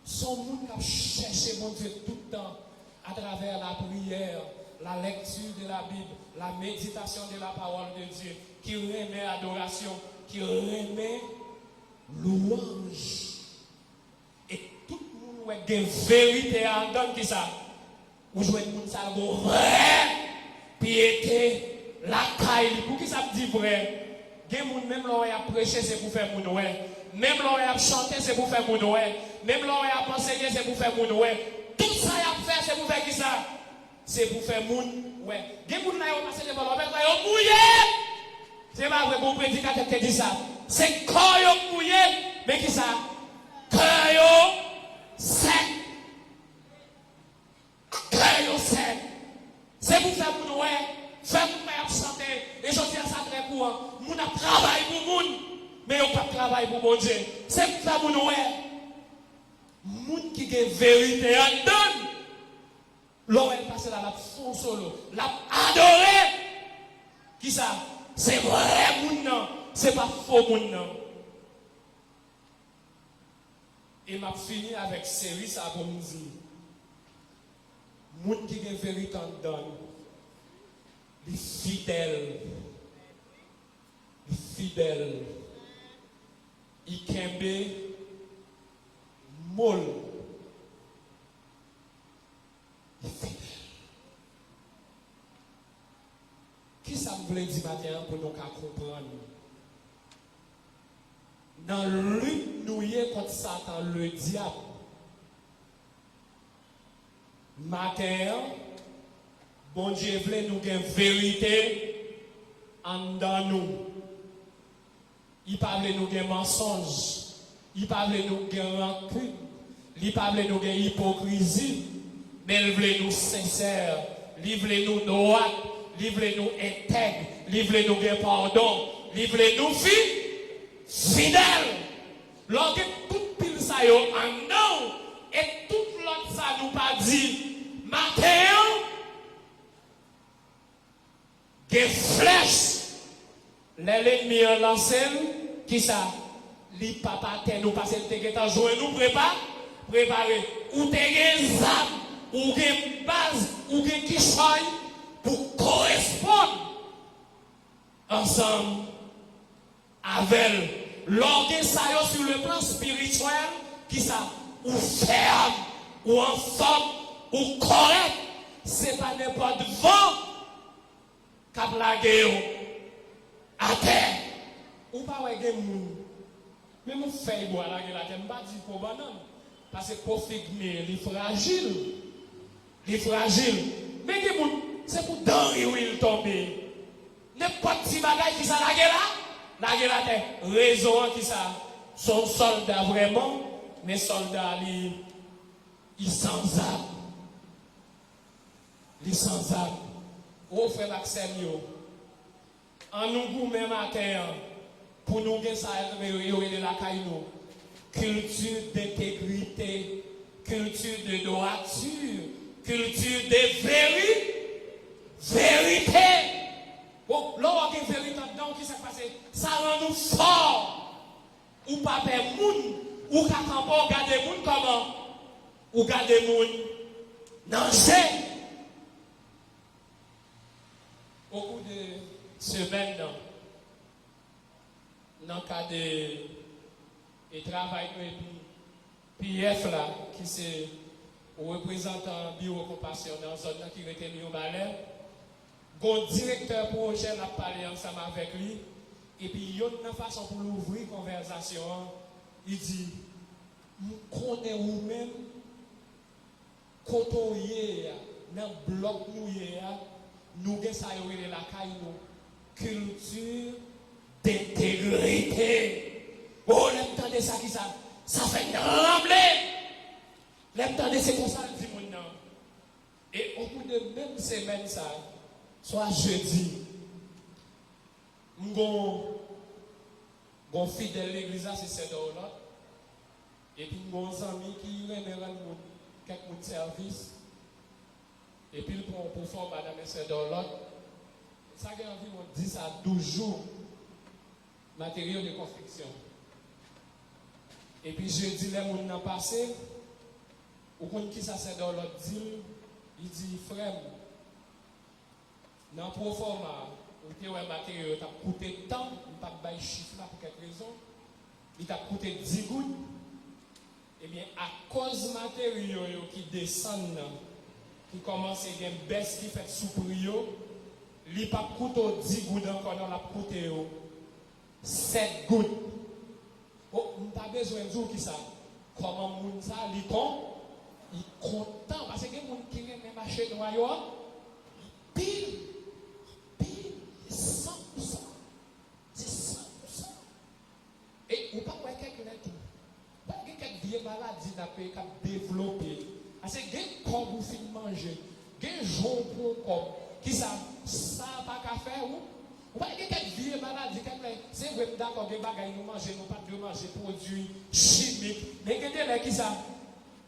son moun qui cherche mon Dieu tout le temps à travers la prière, la lecture de la Bible, la méditation de la parole de Dieu, qui remet adoration, qui remet louange. Et tout le monde a une vérité en dedans qui ça. Ou jouez moun ça go vrai piété la caille pour qui ça me dit vrai. Gen moun même l'on a prêché c'est pour faire moun ouais. Même l'on a chanté c'est pour faire moun ouais. Même l'on a enseigné c'est pour faire moun ouais. Tout ça y a fait c'est pour faire qui ça? C'est pour faire moun ouais. Gen moun là yo passer devant l'homme yo mouillé. C'est pas vrai bon prédicateur qui dit ça. C'est corps yo mouillé mais qui ça? Cœur yo sec. Cœur yo sec. C'est pour faire moun ouais. Faire moun ouais chanter et je dis ça très courant. Moun a travail pour moun mais yo pas travail pour mon Dieu. C'est pour faire moun ouais. Moun qui a vérité en donne. L'on est passé là, la fond solo, la adoré. Qui ça? C'est vrai moun non, c'est pas faux moun non. Et m'a fini avec série ça pour nous dire. Moun qui a vérité en donne. Les fidèles. Les fidèles. Ikembe molle. Il est fidèle. Qui ça me voulait dire matin pour nous comprendre? Dans le lutte nous y est contre Satan, le diable. Matin, bon Dieu voulait nous gagner vérité en dans nous. Il parle nous gagner mensonge. Il parle nous gagner rancune. Il parle nous gagner hypocrisie. Mais il voulait nous sincères. Il voulait nous droits. Il voulait nous intègres. Il voulait nous gagner pardon. Il voulait nous fidèles. Lorsque tout pile ça yo en nous et tout l'autre ça nous pas dit matin que flèche l'ennemi en lancé qui ça li papa terre nous passer te geta jouer nous préparer ou te gen zam ou gen base ou gen kishoy pour correspondre ensemble avec l'orgue ça sur le plan spirituel qui ça ou ferme ou en forme ou correct c'est pas n'importe vent qu'a blagué à terre ou pas ouais gen moun même on fait boire la terre pas dit pour banane parce que pour figme il fragile mais gen moun c'est pour dans il tomber n'importe petit bagage qui ça la terre raison qui ça son soldat vraiment mais soldat il sans âme il sans âme au frère Maxime yo en nous goûter matin pour nous gagner ça de la caillou culture d'intégrité culture de droiture culture de vérité. Bon, là, on a une vérité dedans, qui s'est passé? Ça rend nous forts. Ou pas peur moun, ou qu'à campo, garder moun comment? Ou garder moun danger. Au bout de semaines, dans le cadre de travail, PF là, qui c'est représentant bureau compassion dans la zone qui était mis au balai. Bon directeur projet a parlé ensemble avec lui et puis il y a une façon pour l'ouvrir conversation. Il dit nous connaissons nous-mêmes quand on est dans le bloc nous avons ça la caille culture d'intégrité. Oh l'entendez ça qui ça fait trembler. L'entendez c'est comme ça dit mon nom. Et au bout de même semaine ça soit jeudi, mon fidèle l'église, c'est cette heure-là. Et puis, mon ami qui remet quelques services. Et puis, il prend pour faire madame et cette heure-là. Ça a environ 10 à 12 jours matériaux de construction. Et puis, jeudi, les gens n'ont passé. Ou quand qui ça cette heure-là dit, il dit, frère, dans le proforma, où le matériel t'a coûté tant, il ne pas de chiffre là pour quelque raison, il t'a coûté 10 gouttes. Eh bien, à cause matériaux qui descendent, qui commencent à avoir une baisse qui fait sous prix, il n'a pas coûté 10 gouttes encore, il a coûté 7 gouttes. Oh, on n'a pas besoin de dire qui ça. Comment moun ça, il est content, parce que les gens qui aiment les marchés noirs, pile. 100%. C'est 100%. Et ou pas quelqu'un tout. Pas quelques vieilles maladies qui ont développé. Parce que les corps vous finissez manger. Les gens pour corps. Qui ça pas qu'à faire ou pas quelques vieilles maladies c'est vrai d'accord des bagages nous manger nous pas de manger produits chimiques. Mais qui ça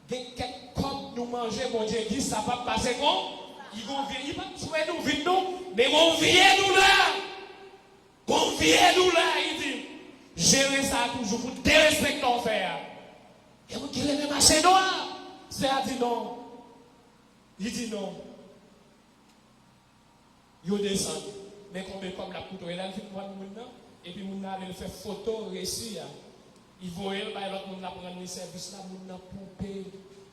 quelques corps nous manger mon Dieu dit ça pas passer comme ils vont venir, ils vont souhaiter nous vite nous, mais vont venir nous là. Vont venir nous là, il dit. Gérer ça toujours pour dérespecter ton frère. Et vous qui les marché noir. C'est à dire non. Il dit non. Il descend. Mais comme la couteau, il a fait moi et puis mon a fait photo reçue. Il voyait l'autre monde la prendre le service, la monde n'a poupé.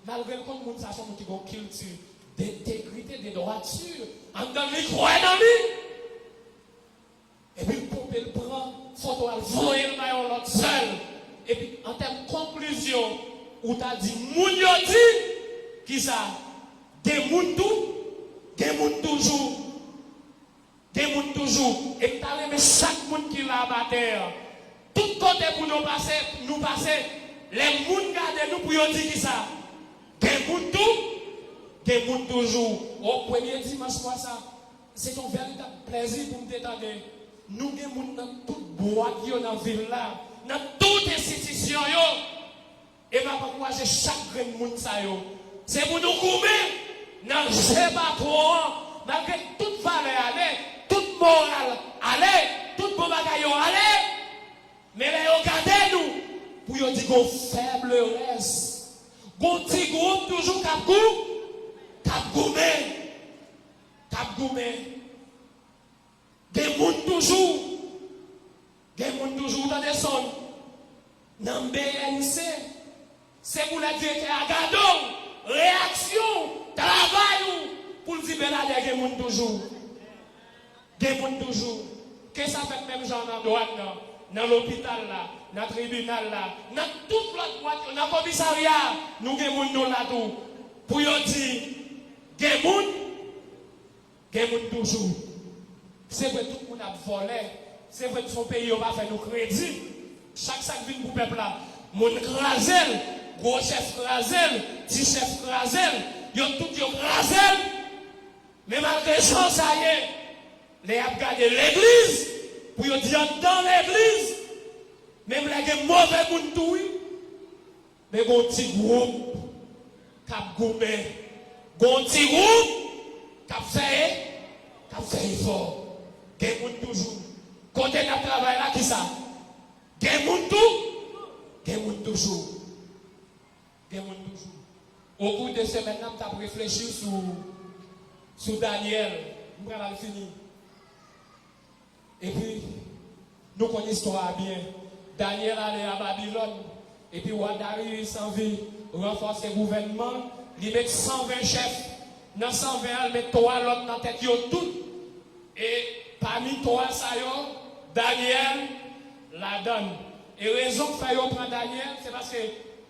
Malgré le compte, monde ça sont qui ont culture d'intégrité, de droiture. En dans lui, croit dans lui. Et puis le poupé le prend, photo, elle voyait le maillot l'autre seul. Et puis en termes de conclusion, où tu as dit, moun yo dit, qui ça? Des moun tout, des moun toujours. Des moun toujours. Et tu as aimé chaque monde qui l'a à terre. Tout côté pour nous passer, les moun gardent nous pour dire qui ça? Des moun tout, des moun toujours. Au premier dimanche, moi ça, c'est un véritable plaisir pour me détendre. Nous des moun dans toute boîte qui est dans la ville là, dans toute institution yo. Et ma moi j'ai chaque grain de moun ça yo. C'est pour nous couper dans le pas trop, malgré toute valeur aller, toute morale aller, toute bon bagaille aller. Mais là, regardez nous, pour vous dire qu'on faible reste. Qu'on petit groupe toujours cap goumé. Des moun toujours dans des zones. Dans BNC, c'est pour la dire que regardons, réaction, travail, pour le dire des moun toujours. Des moun toujours. Qu'est-ce que ça fait même genre dans droite là? Dans l'hôpital là, dans le tribunal là, dans toute l'autre boîte, dans le commissariat, nous avons là tout. Pour dire, toujours. C'est vrai tout le monde a volé. C'est vrai que son pays n'a pas fait nos crédits. Chaque sac vient pour le peuple là. Mon crasel, gros chef crasel, petit chef crasel, ils ont tout crasel. Mais malgré ça, ça y est, les a gardé l'église. Pour dire dans l'église, même les mauvais moun tout, mais un petit groupe qui a gommé, un petit groupe qui a fait effort. Gen moun toujours. Côté de travail là, qui ça? Gen moun tout, gen moun toujours. Gen moun toujours. Au bout de semaine, tu as réfléchi sur Daniel. Je vais finir. Et puis, nous connaissons l'histoire bien. Daniel allait à Babylone. Et puis, Darius s'en vit renforcer le gouvernement. Il met 120 chefs. Dans 120, il met 3 l'autre dans la tête. Tout. Et parmi 3, ça Daniel la donne. Et raison que il prend Daniel, c'est parce que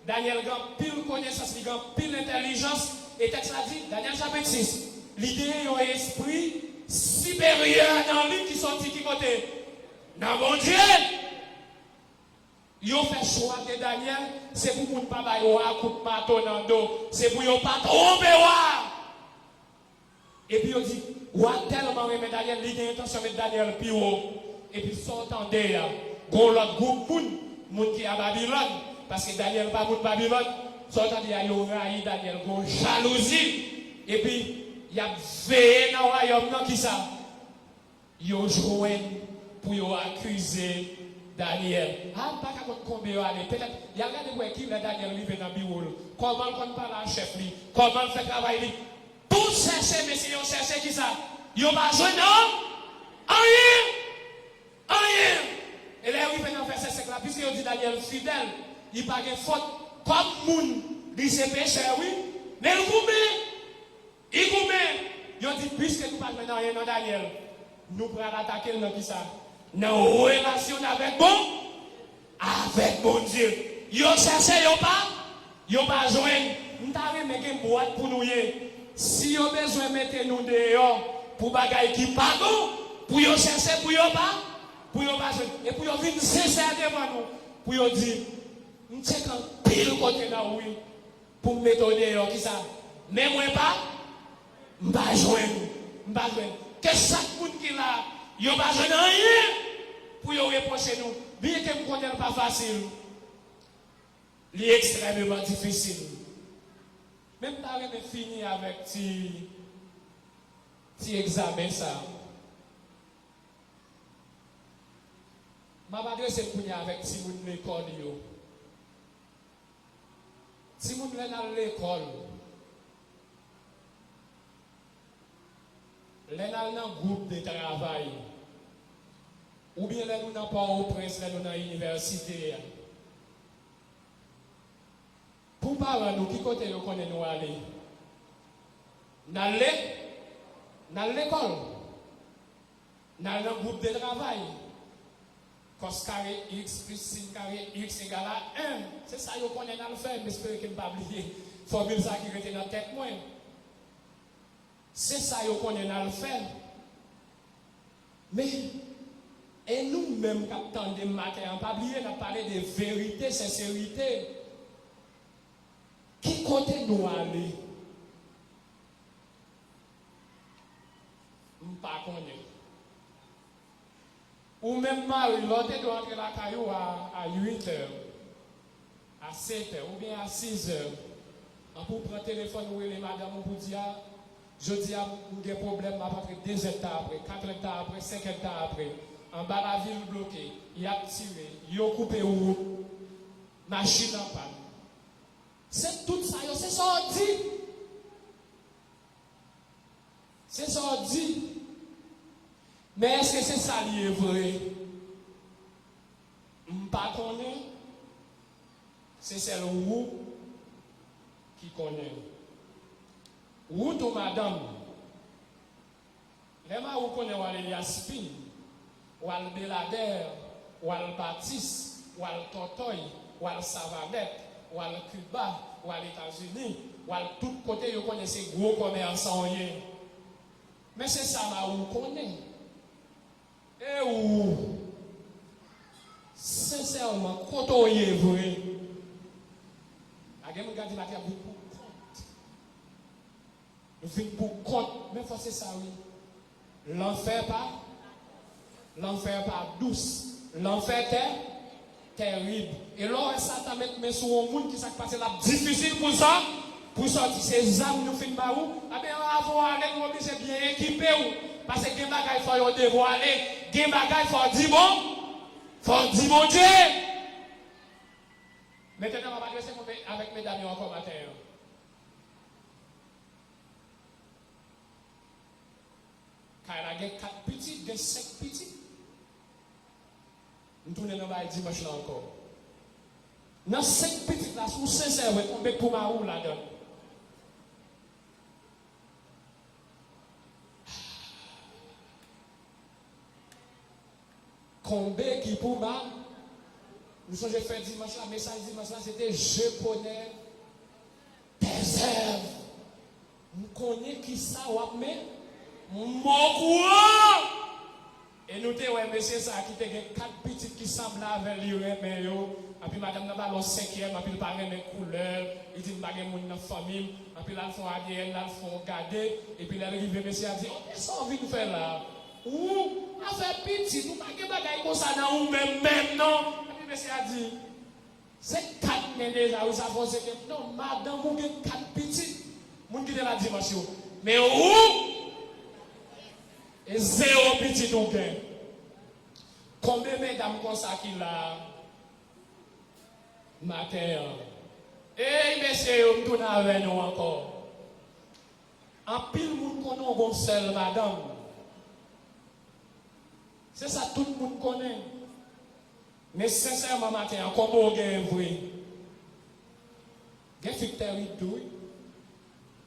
Daniel a pile connaissance, il a pile intelligence. Et texte a dit, Daniel chapitre 6, l'idée est un esprit supérieur dans lui qui sortit qui côté. Dans mon Dieu, ils ont fait choix de Daniel, c'est pour ne pas bailler un coup de marteau dans le dos, c'est pour ne pas tromper. Et puis ils ont dit, tellement aimé Daniel, il a l'intention de mettre Daniel plus haut. Et puis s'entendait là, pour l'autre groupe, moun qui est à Babylone, parce que Daniel n'est pas moun Babylone, s'entendait à Yoraï, Daniel, pour jalousie. Et puis, il y a veillé dans le royaume, qui ça? Ils ont joué pour accuser Daniel. Ah, pas qu'à combien il aller. Peut-être, il y a regardé qui le Daniel arrive dans le bureau. Comment on parle à chef, comment on fait travail. Tout chercher, mais si on cherche qui ça? Ils n'ont pas joué, non? Rien. Et là, il vient faire ce là, puisqu'il dit Daniel fidèle, il n'a pas de faute. Comme moun, il s'est péché, oui. Mais il goumé. Il dit, puisque nous ne parlons rien dans Daniel, nous pourrons attaquer dans qui ça? Dans une relation avec bon Dieu. Ils ont cherché, ils n'ont pas joué. Nous avons mis une boîte pour nous. Si ils ont besoin de mettre nous dehors pour bagaille qui pas bon, pour y chercher, pour y pas jouer. Et pour y venir sincère devant nous, pour y dire, nous sommes en pile côté là, oui, pour mettre dehors qui ça. Mais moi pas, je ne vais pas jouer. Que chaque monde qui est là, il n'y a pas joué rien pour y reprocher nous. Bien que nous ne connaissons pas facile, c'est extrêmement difficile. Même si tu as fini avec petit examen, ça. Je vais m'adresser avec si vous avez l'école. Si vous avez l'école, vous avez un groupe de travail, ou bien vous n'avez pas au prince, vous dans l'université. parents, nous qui côté nous connaissons nous aller? Dans l'école, dans le groupe de travail, cos carré x plus sin carré x égale à 1. C'est ça qu'on connaît dans le fait, mais j'espère que je ne vais pas oublier. Formule ça qui était dans la tête moi. C'est ça qu'on connaît dans le fait. Mais, et nous-mêmes, quand on entend des matin, on ne pas oublier, on a parlé de vérité, sincérité. Qui côté nous aller? Je ne pas connaître. Ou même Marie, l'autre doit entrer la caillou à 8 heures, à 7 heures, ou bien à 6 heures. On peut prendre le téléphone ou les madames pour dire, je dis à des problèmes, à peu près 2 heures après, 4 heures après, 5 heures après. En bas la ville bloquée, il a tiré, il a coupé route, machine en panne. C'est tout ça, c'est ça on dit. C'est ça on dit. Mais est-ce que c'est ça qui est vrai? Je ne sais pas. C'est celle où qui connaît. Où tout madame? Les gens qui connaissent ou Yaspin, ou le Belader, ou le Baptiste, ou le Totoy, ou le Savadette, ou le Cuba, ou les États-Unis, ou tout côté, ils connaissent ces gros commerçants. Mais c'est ça là où on connaît. Et où, sincèrement, quand on est vrai, la gueule dit la terre pour compte. Nous venons pour compte, mais il faut c'est ça, oui. L'enfer pas douce. L'enfer est terrible. Et là, Satan met sur un monde qui s'est passé là, difficile pour ça, pour sortir ces âmes, nous finissons par où? Ah bien, avant d'aller, nous obligés bien équipés. Parce que les bagages, il faut dévoiler. Les bagages, il faut dire bon. Il faut dire bon Dieu. Maintenant, on va adresser avec mesdames encore matin. Car il y a 4 petits, il y a 5 petits. Nous tournons dans le dimanche là encore. Dans 5 petits là, sous sincère, on met pour ma roue là-dedans. Combien qui pour moi, nous sommes fait dimanche là, message dimanche là, c'était je connais tes œuvres. Nous connaissons qui ça, ou mais mon courant. Et nous avons monsieur ça qui était 4 petites qui semblent avec lui, mais yo. Et puis madame n'a pas le 5e, et puis il parle mes couleurs, il dit pas de monde dans la famille, et puis là ils font ADN, là ils font garder, et puis là arrive monsieur a dit, oh qu'est-ce qu'on vient faire là? Ou a fait petit, nous pas de bagaille comme ça dans ou même non. Et puis monsieur a dit, c'est 4 mais déjà, vous savez que non, madame vous avez 4 petites, vous qui la dimension. Mais où? Et 0 petit ou gain. Combien de mesdames comme ça qui l'a matin? Et messieurs, on tourne avec nous encore. En pile, nous connaissons seul madame. C'est ça, tout le monde connaît. Mais sincèrement, matin, comment on gagne vrai? Il y a des filles tout.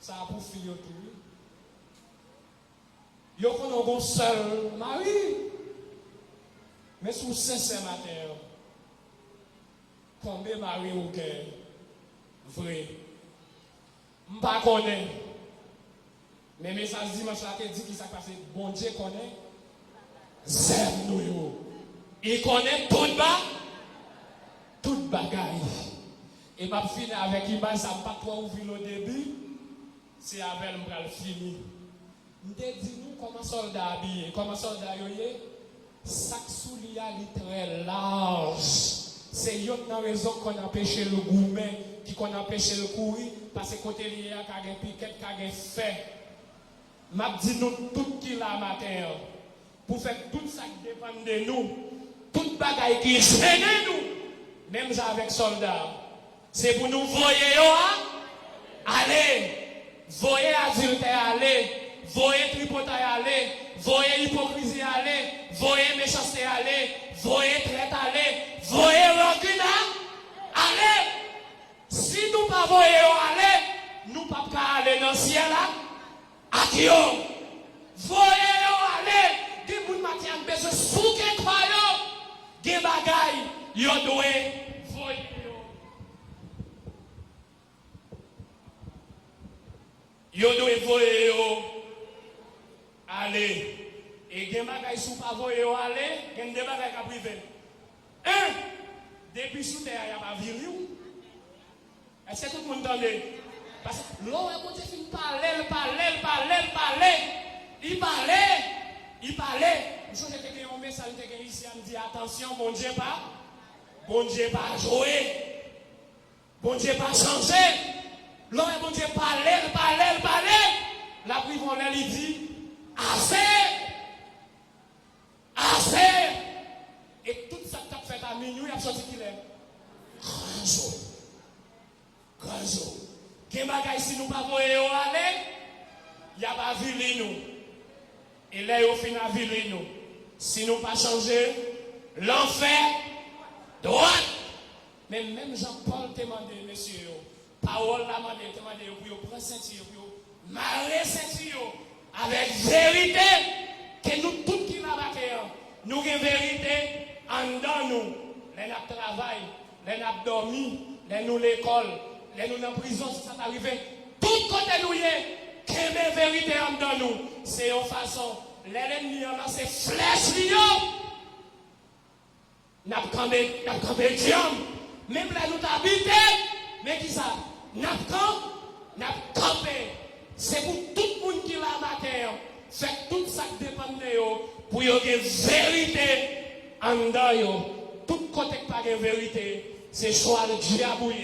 Ça a pour fille tout. Il y a un seul mari. Mais sous sincère matin, combien de mari ou gagne vrai? Je ne connais pas. Mais le message dimanche là, dit qu'il s'est passé. Bon Dieu connaît. Zem nous yo. Il connaît tout bagaille. Et m'a fini avec image, ça m'a pas trop ouvert au début. C'est avec le fini. Nous dit nous comment soldat habillé, comment soldat yoye, sac soulier très large. C'est une raison qu'on a empêché le gourmet, qui qu'on a empêché le courir, parce que côté lié à kage piquet, kage fait. M'a dit nous tout qui la matin. Pour faire tout ça qui dépend de nous, toute bagaille qui gêne nous, même avec soldats, c'est pour nous voyer, allez, voyer adultère, allez, voyer tripotaille, allez, voyer hypocrisie, allez, voyer méchanceté, allez, voyer traite, allez, voyer rancune, allez. Si nous pas voyer aller, nous pas aller dans le ciel là. Akio. Voyer aller, des moun matin besoin souke kwa yo. Des bagay yo doit voyer. Yo doit voyer aller. Et des bagay sou pas voyer aller, gen des bagay ka privé. Depuis sous terre, il n'y a pas viré. Est-ce que tout le monde entend? Parce que l'homme est monté fin parler. Il parlait. Je sais que un message ici, on dit attention, bon Dieu pas jouer. Bon Dieu pas changer. L'homme est monté parler. La privonne, il dit assez. Et tout ça que tu as fait à minuit, il a sorti qu'il est. Grand jour. Qu'est-ce si nous ne pouvons pas aller, il n'y a pas vu nous. Et là, il y a vu nous. Si nous ne pas changer, l'enfer, droite. Mais même Jean-Paul t'a demandé, monsieur, parole l'a demandé pour prendre ceinture, pour marrer ceinture, avec vérité, que nous tous qui n'avons nous avons vérité en dedans nous. Les nous travaillons, les nous dormons, les nous l'école, les nous dans la prison, si ça t'arrive. Tout côté nous y est, que la vérité en dedans nous. C'est une façon, l'ennemi en a ses flèches, nous avons campé Dieu. Même là nous t'habitons, mais qui ça? Nous avons campé. C'est pour tout le monde qui l'a matin. Fait tout ça qui dépend de vous. Pour y avoir une vérité en dedans, tout côté pas de vérité, c'est choix le diable.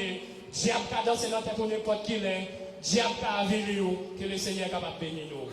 Diable qui a dansé dans tête n'importe qui l'est, diable qui a vécu, que le Seigneur est capable de bénir nous.